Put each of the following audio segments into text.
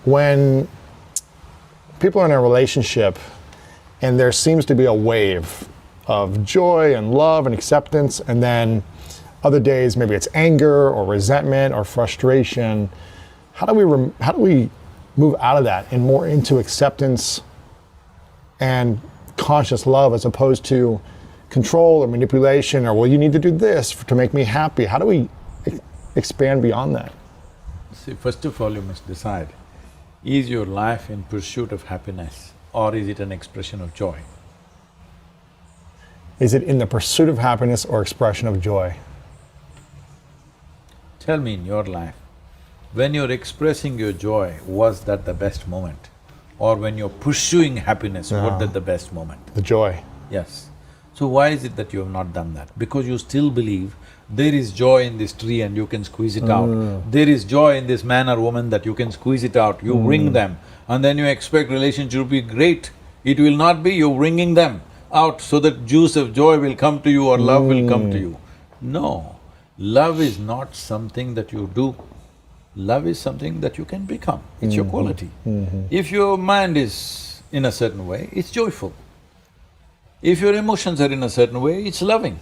when people are in a relationship and there seems to be a wave of joy and love and acceptance, and then other days maybe it's anger or resentment or frustration, how do we move out of that and more into acceptance and conscious love as opposed to control or manipulation, or well, you need to do this to make me happy? How do we expand beyond that? See, first of all, you must decide, is your life in pursuit of happiness or is it an expression of joy? Is it in the pursuit of happiness or expression of joy? Tell me, in your life, when you're expressing your joy, was that the best moment? Or when you're pursuing happiness, was that the best moment? The joy. Yes. So why is it that you have not done that? Because you still believe there is joy in this tree and you can squeeze it out. There is joy in this man or woman that you can squeeze it out. You bring them and then you expect relationship to be great. It will not be, you're bringing them out so that juice of joy will come to you or love will come to you. No, love is not something that you do. Love is something that you can become, it's your quality. If your mind is in a certain way, it's joyful. If your emotions are in a certain way, it's loving.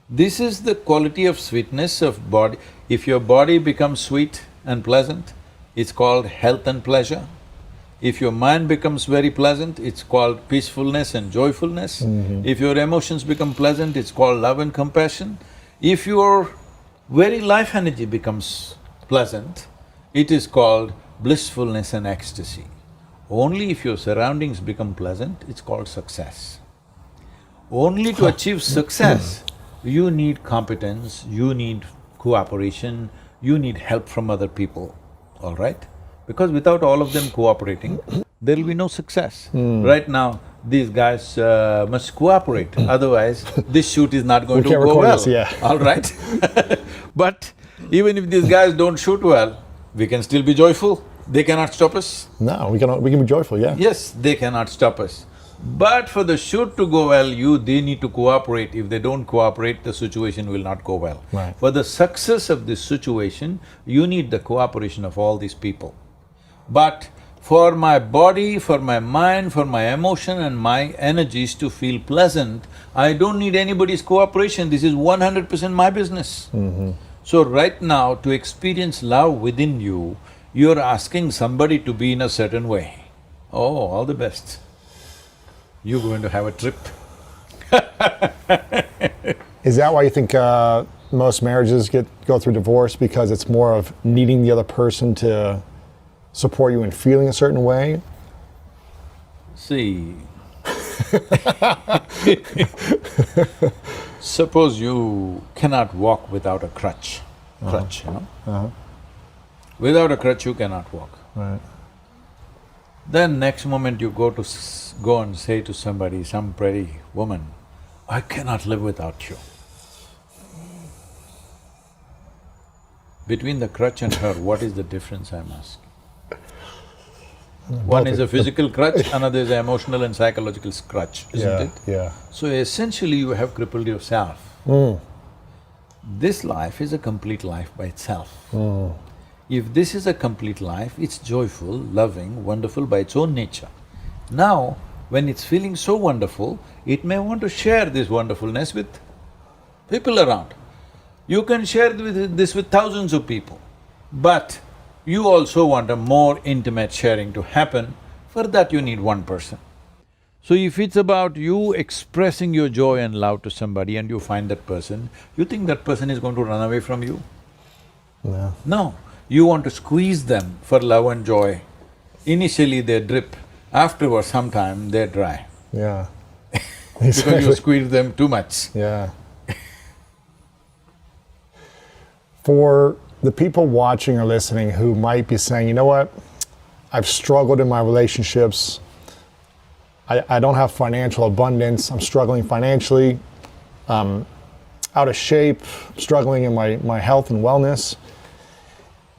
This is the quality of sweetness of body. If your body becomes sweet and pleasant, it's called health and pleasure. If your mind becomes very pleasant, it's called peacefulness and joyfulness. If your emotions become pleasant, it's called love and compassion. If your very life energy becomes pleasant, it is called blissfulness and ecstasy. Only if your surroundings become pleasant, it's called success. Only to achieve success, you need competence, you need cooperation, you need help from other people, all right? Because without all of them cooperating, there will be no success. Right now, these guys must cooperate, otherwise this shoot is not going to go well, all right? But even if these guys don't shoot well, we can still be joyful. They cannot stop us. No, we can be joyful, yeah. Yes, they cannot stop us. But for the shoot to go well, they need to cooperate. If they don't cooperate, the situation will not go well. Right. For the success of this situation, you need the cooperation of all these people. But for my body, for my mind, for my emotion and my energies to feel pleasant, I don't need anybody's cooperation, this is 100% my business. So right now, to experience love within you, you're asking somebody to be in a certain way. Oh, all the best. You're going to have a trip. Is that why you think most marriages go through divorce, because it's more of needing the other person to support you in feeling a certain way? See, suppose you cannot walk without a crutch, you know? Without a crutch you cannot walk. Right. Then next moment you go and say to somebody, some pretty woman, I cannot live without you. Between the crutch and her, what is the difference, I'm asking? One is a physical crutch, another is an emotional and psychological crutch, isn't it? Yeah. So essentially you have crippled yourself. This life is a complete life by itself. If this is a complete life, it's joyful, loving, wonderful by its own nature. Now, when it's feeling so wonderful, it may want to share this wonderfulness with people around. You can share this with thousands of people, but you also want a more intimate sharing to happen. For that you need one person. So if it's about you expressing your joy and love to somebody and you find that person, you think that person is going to run away from you? No. No, you want to squeeze them for love and joy. Initially they drip, afterwards sometime they're dry. Yeah. Because you squeeze them too much. Yeah. For the people watching or listening who might be saying, you know what, I've struggled in my relationships, I don't have financial abundance, I'm struggling financially, out of shape, struggling in my health and wellness,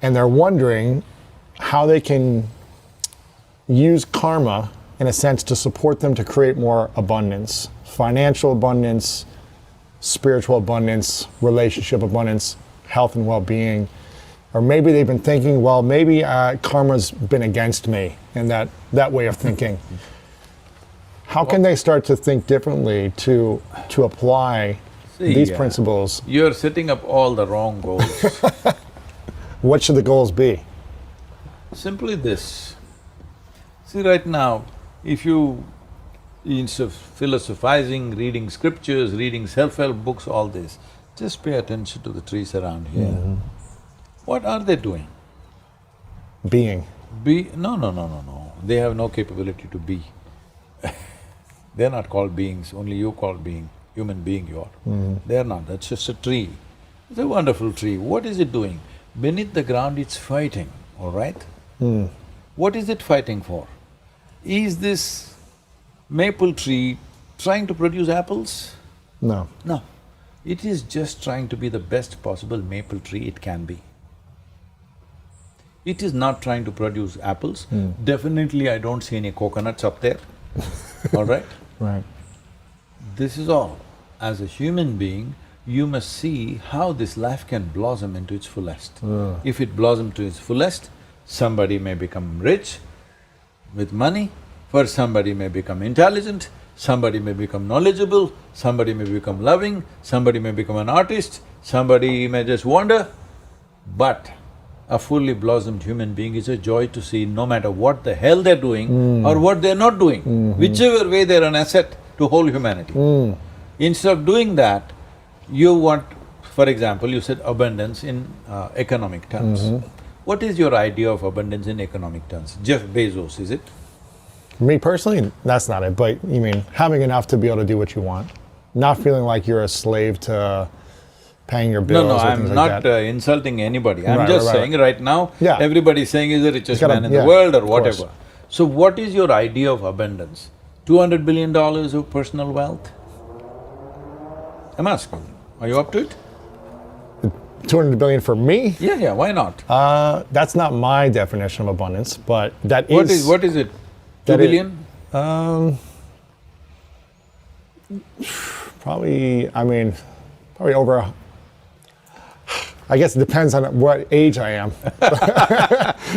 and they're wondering how they can use karma, in a sense, to support them to create more abundance, financial abundance, spiritual abundance, relationship abundance, health and well-being. Or maybe they've been thinking, well, maybe karma's been against me, and that way of thinking. How can they start to think differently to apply these principles? You're setting up all the wrong goals. What should the goals be? Simply this. See, right now, if you, instead of philosophizing, reading scriptures, reading self-help books, all this, just pay attention to the trees around here. What are they doing? Being. No. They have no capability to be. They're not called beings, only you call being, human being you are. They're not, that's just a tree. It's a wonderful tree. What is it doing? Beneath the ground it's fighting, all right? What is it fighting for? Is this maple tree trying to produce apples? No. No. It is just trying to be the best possible maple tree it can be. It is not trying to produce apples. Definitely I don't see any coconuts up there, all right? Right. This is all. As a human being, you must see how this life can blossom into its fullest. If it blossoms to its fullest, somebody may become rich with money, for somebody may become intelligent, somebody may become knowledgeable, somebody may become loving, somebody may become an artist, somebody may just wander. But a fully blossomed human being is a joy to see, no matter what the hell they're doing or what they're not doing. Whichever way they're an asset to whole humanity. Instead of doing that, you want… for example, you said abundance in economic terms. What is your idea of abundance in economic terms? Jeff Bezos, is it? Me personally, that's not it, but you mean having enough to be able to do what you want, not feeling like you're a slave to paying your bills. No, or I'm things not like that. insulting anybody. I'm Right, just right. saying right now, Yeah. everybody's saying he's the richest gotta- man in yeah, the world or of course. whatever. So what is your idea of abundance? $200 billion of personal wealth? I'm asking, are you up to it? 200 billion for me? Yeah, why not? That's not my definition of abundance, but that What is it? that 2 is- billion? Probably over… I guess it depends on what age I am.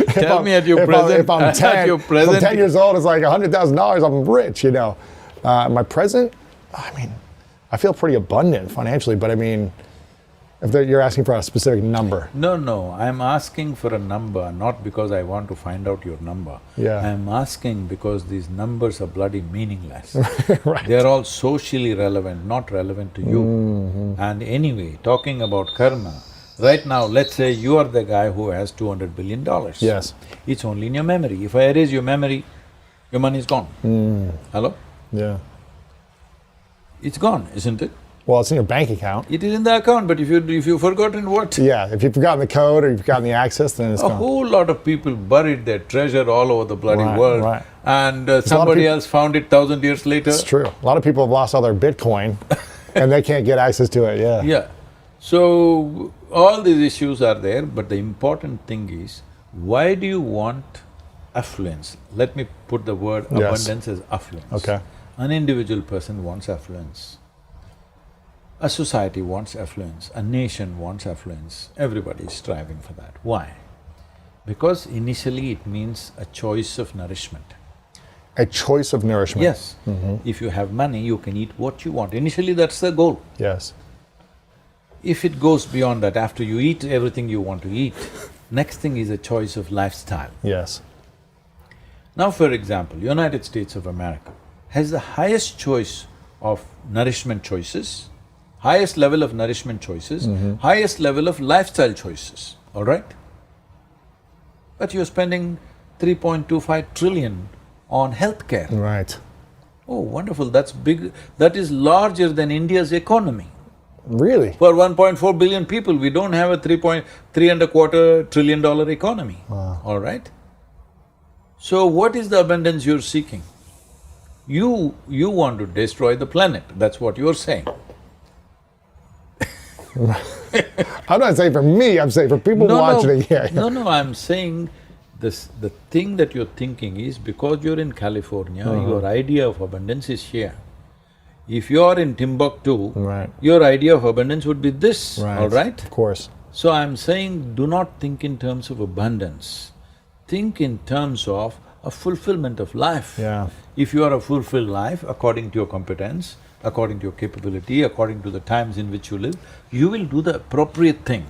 Tell me at your present… If I'm at 10, your if I'm present… 10 years old, it's like $100,000, I'm rich, you know. My present, I feel pretty abundant financially, but if you're asking for a specific number. No, I'm asking for a number, not because I want to find out your number. Yeah. I'm asking because these numbers are bloody meaningless. Right. They're all socially relevant, not relevant to you. And anyway, talking about karma, right now, let's say you are the guy who has $200 billion. Yes. It's only in your memory. If I erase your memory, your money is gone. Hello? Yeah. It's gone, isn't it? Well, it's in your bank account. It is in the account, but if you've forgotten what? Yeah, if you've forgotten the code or you've forgotten the access, then it's A gone. whole lot of people buried their treasure all over the bloody Right, world, right. and lot of somebody people- else found it 1,000 years later. It's true. A lot of people have lost all their Bitcoin and they can't get access to it, yeah. Yeah. So, all these issues are there, but the important thing is, why do you want affluence? Let me put the word Yes. abundance as affluence. Okay. An individual person wants affluence. A society wants affluence, a nation wants affluence, everybody is striving for that. Why? Because initially it means a choice of nourishment. A choice of nourishment. Yes, if you have money, you can eat what you want. Initially that's the goal. Yes. If it goes beyond that, after you eat everything you want to eat, next thing is a choice of lifestyle. Yes. Now, for example, United States of America has the highest choice of nourishment choices, highest level of nourishment choices, highest level of lifestyle choices, all right? But you're spending 3.25 trillion on healthcare. Right. Oh, wonderful, that's big… that is larger than India's economy. Really? For 1.4 billion people, we don't have a $3.25 trillion economy, all right? So what is the abundance you're seeking? You want to destroy the planet, that's what you're saying. I'm not saying for me, I'm saying for people watching it, yeah. No, I'm saying this… the thing that you're thinking is because you're in California, your idea of abundance is here. If you're in Timbuktu, Right. your idea of abundance would be this, Right. all right? Of course. So I'm saying, do not think in terms of abundance, think in terms of a fulfillment of life. Yeah. If you are a fulfilled life, according to your competence, according to your capability, according to the times in which you live, you will do the appropriate thing.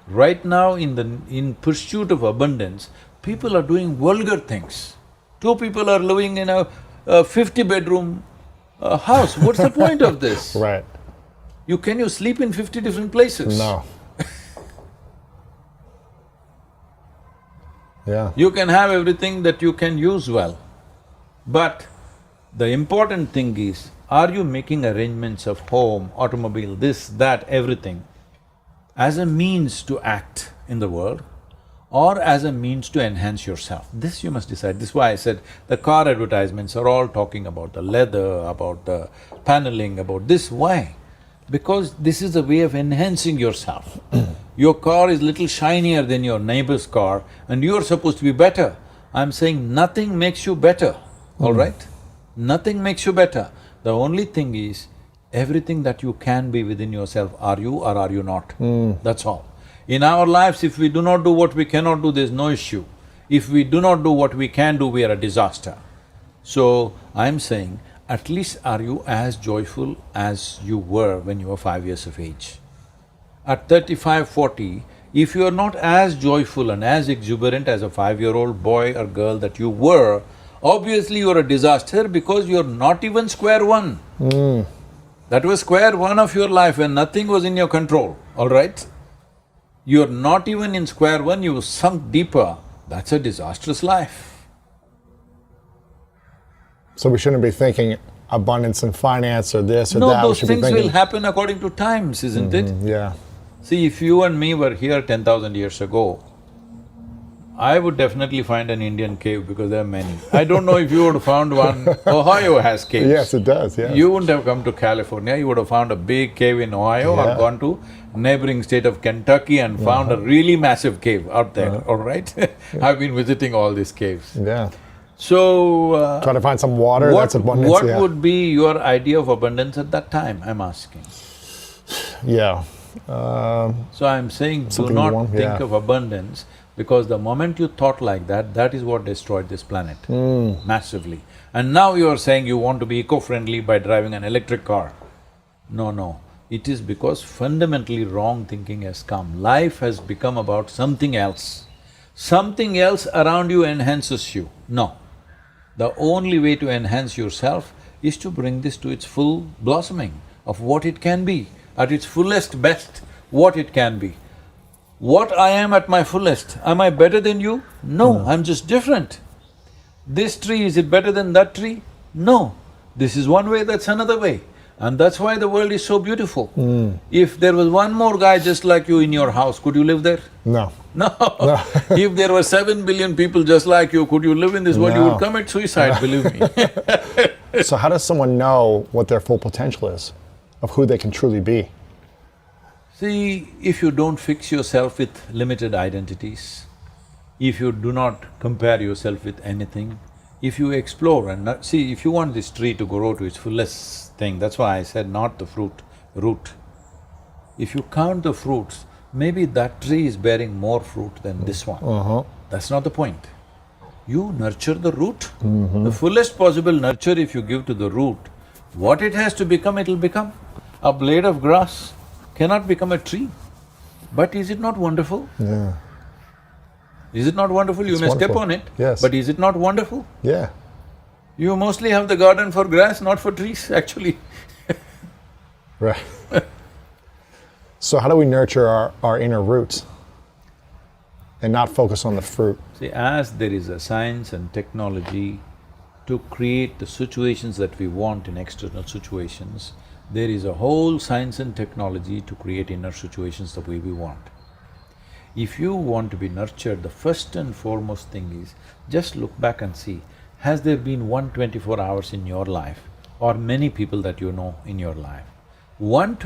Right now, in pursuit of abundance, people are doing vulgar things. Two people are living in a 50-bedroom house. What's the point of this? Right. Can you sleep in 50 different places? No. Yeah. You can have everything that you can use well, but the important thing is, are you making arrangements of home, automobile, this, that, everything as a means to act in the world or as a means to enhance yourself? This you must decide. This is why I said the car advertisements are all talking about the leather, about the paneling, about this. Why? Because this is a way of enhancing yourself. Your car is little shinier than your neighbor's car and you're supposed to be better. I'm saying nothing makes you better, all right? Nothing makes you better. The only thing is, everything that you can be within yourself, are you or are you not? That's all. In our lives, if we do not do what we cannot do, there's no issue. If we do not do what we can do, we are a disaster. So, I'm saying, at least are you as joyful as you were when you were 5 years of age? At 35, 40, if you are not as joyful and as exuberant as a 5-year-old boy or girl that you were, obviously you're a disaster because you're not even square one. That was square one of your life when nothing was in your control, all right? You're not even in square one, you sunk deeper. That's a disastrous life. So we shouldn't be thinking abundance and finance or this or No, that. We those should be things thinking, will happen according to times, isn't it? Yeah. See, if you and me were here 10,000 years ago, I would definitely find an Indian cave because there are many. I don't know if you would have found one. Ohio has caves. Yes, it does, yes. You wouldn't have come to California, you would have found a big cave in Ohio or Yeah. gone to neighboring state of Kentucky and found a really massive cave out there, all right? I've been visiting all these caves. Yeah. So, Try to find some water, that's abundance, what yeah. would be your idea of abundance at that time, I'm asking? Yeah. So I'm saying, do Something not warm, think yeah. of abundance, because the moment you thought like that, that is what destroyed this planet massively. And now you're saying you want to be eco-friendly by driving an electric car. No, no. It is because fundamentally wrong thinking has come. Life has become about something else. Something else around you enhances you. No. The only way to enhance yourself is to bring this to its full blossoming of what it can be, at its fullest best, what it can be. What I am at my fullest, am I better than you? No, I'm just different. This tree, is it better than that tree? No. This is one way, that's another way. And that's why the world is so beautiful. If there was one more guy just like you in your house, could you live there? No. No. If there were 7 billion people just like you, could you live in this world? You No. would commit suicide, believe me. So how does someone know what their full potential is, of who they can truly be? See, if you don't fix yourself with limited identities, if you do not compare yourself with anything, if you explore and not… See, if you want this tree to grow to its fullest thing, that's why I said not the fruit, root. If you count the fruits, maybe that tree is bearing more fruit than this one. That's not the point. You nurture the root. The fullest possible nurture if you give to the root, what it has to become, it'll become. A blade of grass cannot become a tree. But is it not wonderful? Yeah. Is it not wonderful? You It's may step wonderful. on it, Yes. but is it not wonderful? Yeah. You mostly have the garden for grass, not for trees, actually. Right. So how do we nurture our inner roots and not focus on the fruit? See, as there is a science and technology to create the situations that we want in external situations, there is a whole science and technology to create inner situations the way we want. If you want to be nurtured, the first and foremost thing is, just look back and see, has there been 1 hours in your life, or many people that you know in your life, 1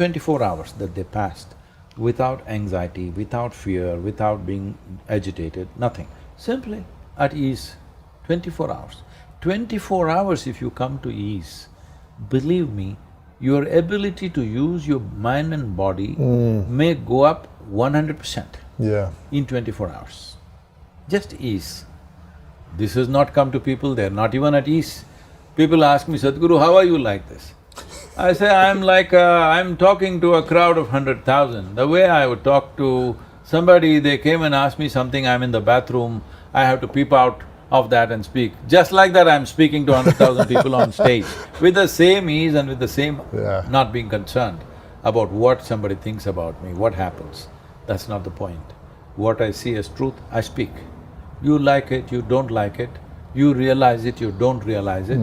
hours that they passed without anxiety, without fear, without being agitated, nothing, simply at ease, 24 hours. 24 hours if you come to ease, believe me, your ability to use your mind and body may go up 100% Yeah. in 24 hours. Just ease. This has not come to people, they're not even at ease. People ask me, Sadhguru, how are you like this? I say, I'm talking to a crowd of 100,000. The way I would talk to somebody, they came and asked me something, I'm in the bathroom, I have to peep out of that and speak. Just like that, I'm speaking to 100,000 people on stage, with the same ease and with the same not being concerned about what somebody thinks about me, what happens. That's not the point. What I see as truth, I speak. You like it, you don't like it, you realize it, you don't realize it,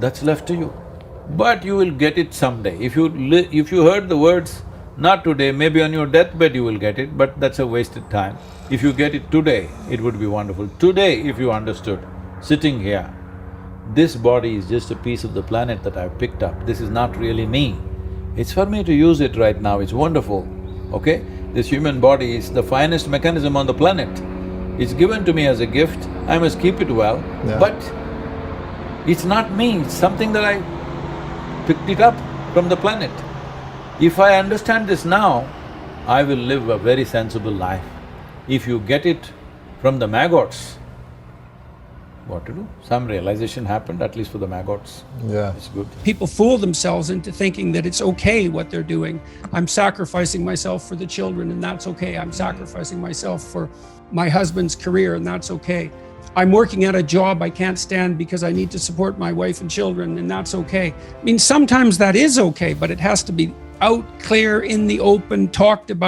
that's left to you. But you will get it someday. If you heard the words, not today, maybe on your deathbed you will get it, but that's a wasted time. If you get it today, it would be wonderful. Today, if you understood, sitting here, this body is just a piece of the planet that I've picked up, this is not really me. It's for me to use it right now, it's wonderful, okay? This human body is the finest mechanism on the planet. It's given to me as a gift, I must keep it well, but it's not me, it's something that I picked it up from the planet. If I understand this now, I will live a very sensible life. If you get it from the maggots, what to do? Some realization happened, at least for the maggots. Yeah. It's good. People fool themselves into thinking that it's okay what they're doing. I'm sacrificing myself for the children and that's okay. I'm sacrificing myself for my husband's career and that's okay. I'm working at a job I can't stand because I need to support my wife and children and that's okay. I mean, sometimes that is okay, but it has to be out, clear, in the open, talked about.